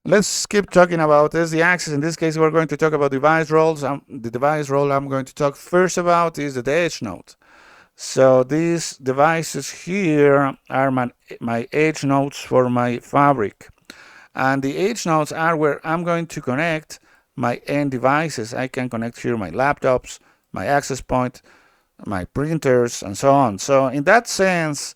Let's keep talking about SD-Access. In this case, we're going to talk about device roles. The device role I'm going to talk first about is the edge node. So these devices here are my edge nodes for my fabric. And the edge nodes are where I'm going to connect my end devices. I can connect here my laptops, my access point, my printers, and so on. So in that sense,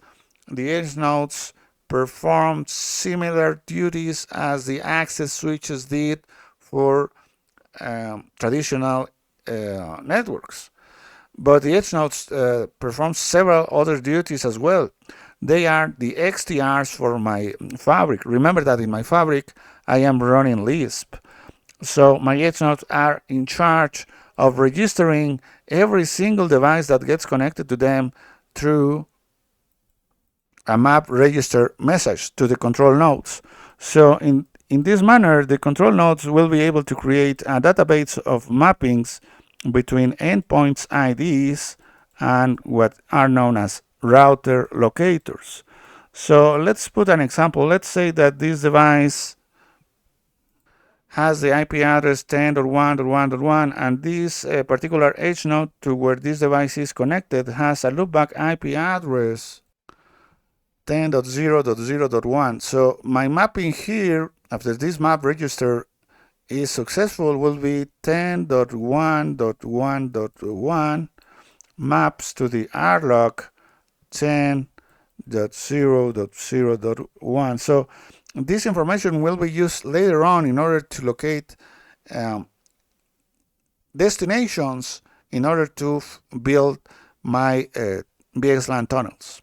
the edge nodes perform similar duties as the access switches did for traditional networks. But the edge nodes perform several other duties as well. They are the XDRs for my fabric. Remember that in my fabric, I am running Lisp. So my edge nodes are in charge of registering every single device that gets connected to them through a map register message to the control nodes. So in this manner, the control nodes will be able to create a database of mappings between endpoints IDs and what are known as router locators. So let's put an example. Let's say that this device has the IP address 10.1.1.1, and this particular edge node to where this device is connected has a loopback IP address 10.0.0.1. So my mapping here, after this map register is successful, will be 10.1.1.1 maps to the rlog 10.0.0.1. So this information will be used later on in order to locate destinations in order to build my VXLAN tunnels.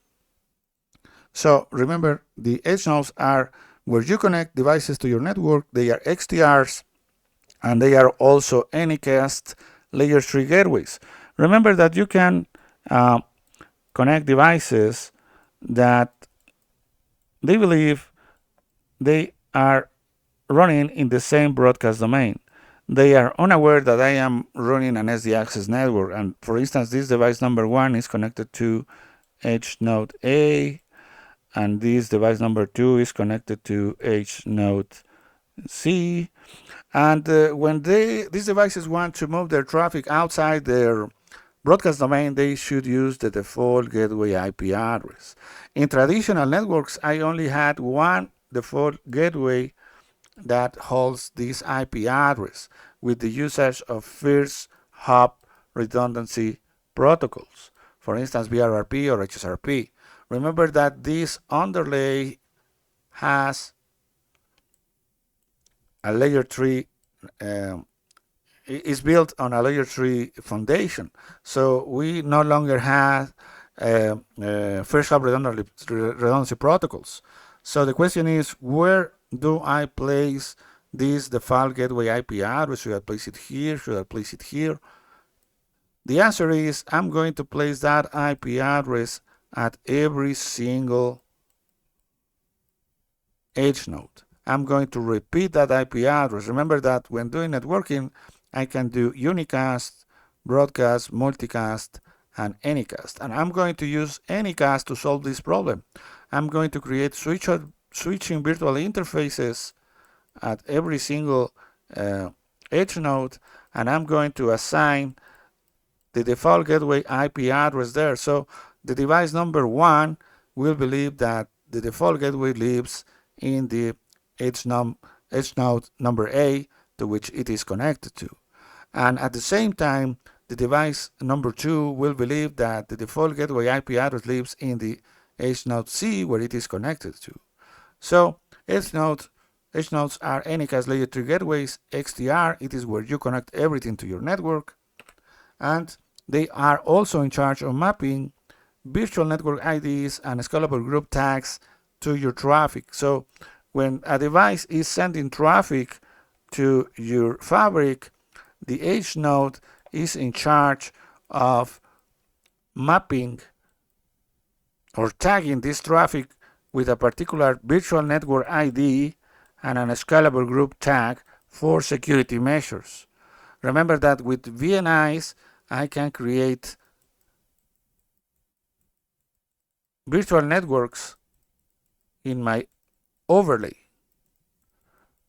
So remember, the edge nodes are where you connect devices to your network. They are XDRs, and they are also Anycast layer 3 gateways. Remember that you can connect devices that they believe they are running in the same broadcast domain. They are unaware that I am running an SD-Access network, and for instance, this device number 1 is connected to edge node A, and this device number 2 is connected to edge node C. And when these devices want to move their traffic outside their broadcast domain, they should use the default gateway IP address. In traditional networks, I only had one default gateway that holds this IP address with the usage of first hop redundancy protocols, for instance, BRRP or HSRP. Remember that this underlay has a layer 3 is built on a layer 3 foundation. So we no longer have first hop redundancy protocols. So the question is, where do I place this default gateway IP address? Should I place it here? Should I place it here? The answer is I'm going to place that IP address at every single edge node. I'm going to repeat that IP address. Remember that when doing networking, I can do unicast, broadcast, multicast, and anycast. And I'm going to use anycast to solve this problem. I'm going to create switching virtual interfaces at every single edge node, and I'm going to assign the default gateway IP address there. So the device number 1 will believe that the default gateway lives in the edge node number A to which it is connected to. And at the same time, the device number 2 will believe that the default gateway IP address lives in the edge node C where it is connected to. So edge nodes are Anycast layer 3 gateways. XDR, it is where you connect everything to your network. And they are also in charge of mapping virtual network IDs and scalable group tags to your traffic. So when a device is sending traffic to your fabric, the edge node is in charge of mapping or tagging this traffic with a particular virtual network ID and an scalable group tag for security measures. Remember that with VNIs, I can create virtual networks in my overlay.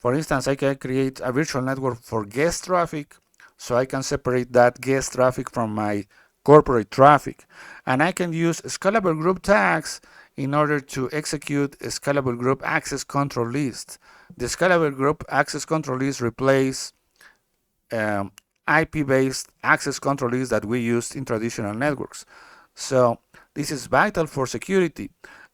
For instance, I can create a virtual network for guest traffic, so I can separate that guest traffic from my corporate traffic. And I can use scalable group tags in order to execute a scalable group access control list. The scalable group access control list replaces IP-based access control lists that we used in traditional networks. So this is vital for security,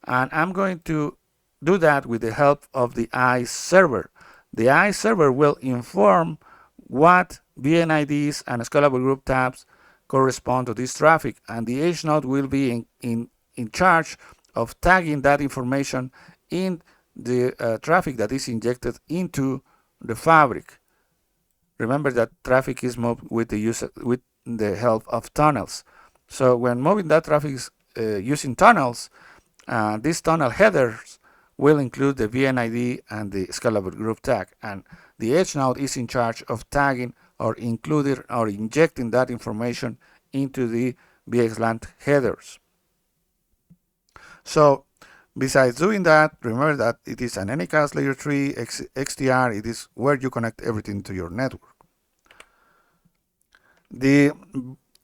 and I'm going to do that with the help of the ICE server. The ICE server will inform what VNIDs and scalable group tabs correspond to this traffic, and the edge node will be in charge of tagging that information in the traffic that is injected into the fabric. Remember that traffic is moved with the help of tunnels. So when moving that traffic using tunnels, these tunnel headers will include the VNID and the scalable group tag, and the edge node is in charge of tagging or including or injecting that information into the VXLAN headers. So besides doing that, remember that it is an Anycast layer 3 XDR. It is where you connect everything to your network. The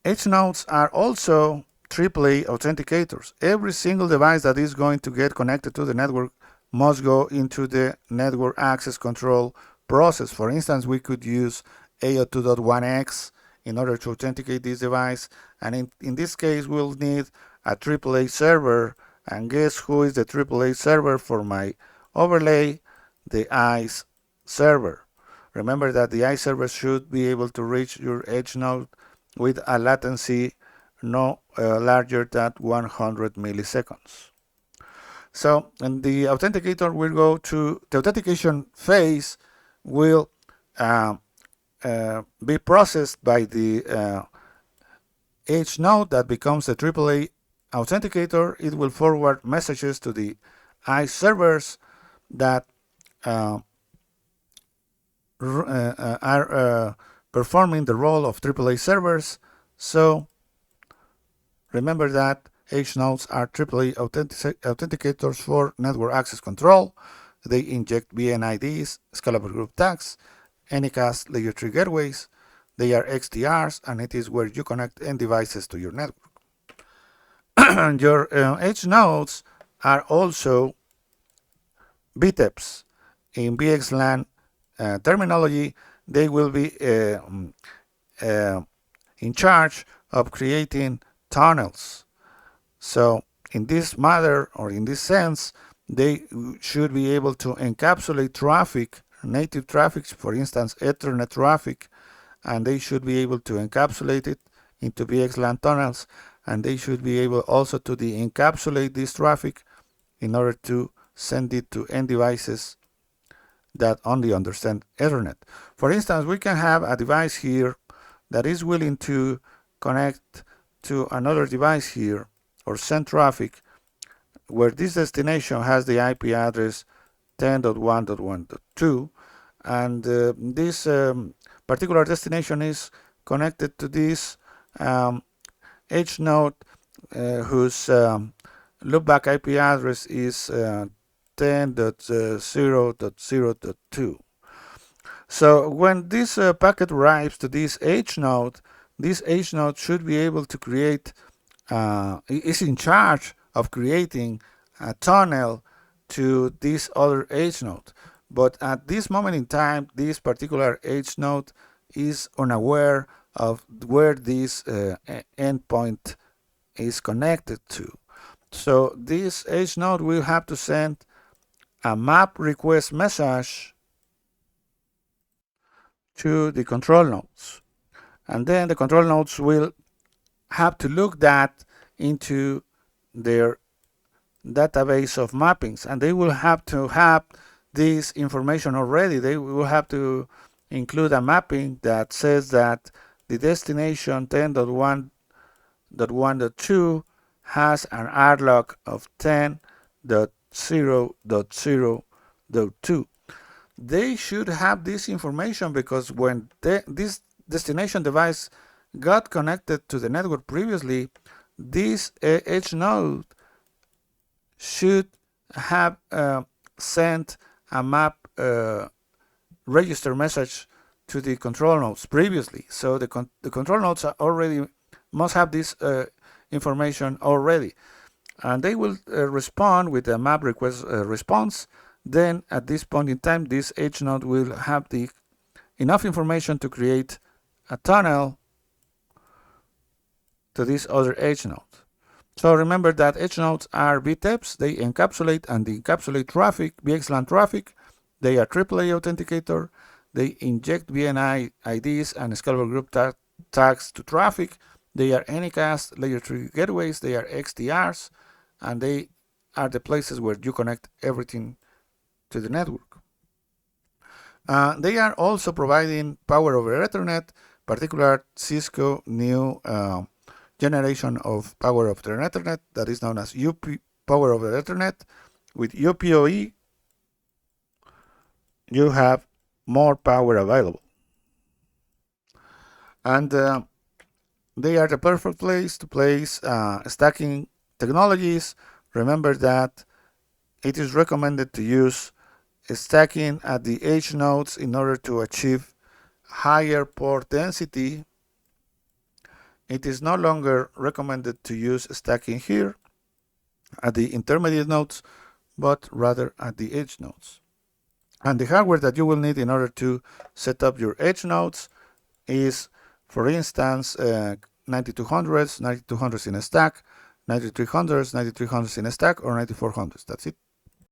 edge nodes are also AAA authenticators. Every single device that is going to get connected to the network must go into the network access control process. For instance, we could use AO2.1x in order to authenticate this device, and in this case we'll need a AAA server, and guess who is the AAA server for my overlay? The ICE server. Remember that the ICE server should be able to reach your edge node with a latency no larger than 100 milliseconds. So, and the authenticator will go to the authentication phase will be processed by the edge node that becomes the AAA authenticator. It will forward messages to the ICE servers that are performing the role of AAA servers. So remember that edge nodes are AAA authenticators for network access control. They inject VNIDs, scalable group tags, Anycast layer 3 gateways. They are XDRs, and it is where you connect end devices to your network. Your edge nodes are also VTEPs. In VXLAN terminology, they will be in charge of creating tunnels. So in this matter, or in this sense, they should be able to encapsulate traffic, native traffic, for instance Ethernet traffic, and they should be able to encapsulate it into VXLAN tunnels, and they should be able also to de-encapsulate this traffic in order to send it to end devices that only understand Ethernet. For instance, we can have a device here that is willing to connect to another device here or send traffic where this destination has the IP address 10.1.1.2, and this particular destination is connected to this edge node whose loopback IP address is 10.0.0.2. So when this packet arrives to this edge node should be able to create, is in charge of creating a tunnel to this other edge node. But at this moment in time, this particular edge node is unaware of where this endpoint is connected to. So this edge node will have to send a map request message to the control nodes, and then the control nodes will have to look that into their database of mappings, and they will have to have this information already. They will have to include a mapping that says that the destination 10.1.1.2 has an RLOC of 10.0.0.2. They should have this information because when this destination device got connected to the network previously, this edge node should have sent a map register message to the control nodes previously. So the control nodes are already must have this information already, and they will respond with a map request response. Then at this point in time, this edge node will have the enough information to create a tunnel to this other edge node. So remember that edge nodes are VTEPs. They encapsulate and de-encapsulate traffic, VXLAN traffic. They are AAA authenticator. They inject VNI IDs and scalable group tags to traffic. They are Anycast layer 3 gateways. They are XDRs, and they are the places where you connect everything to the network. They are also providing power over Ethernet, particular Cisco new generation of power over Ethernet that is known as UP power over Ethernet. With UPoE, you have more power available. And they are the perfect place to place stacking technologies. Remember that it is recommended to use stacking at the edge nodes in order to achieve higher port density. It is no longer recommended to use stacking here at the intermediate nodes, but rather at the edge nodes. And the hardware that you will need in order to set up your edge nodes is, for instance, 9200s, 9200s in a stack, 9300s, 9300s in a stack, or 9400s. That's it.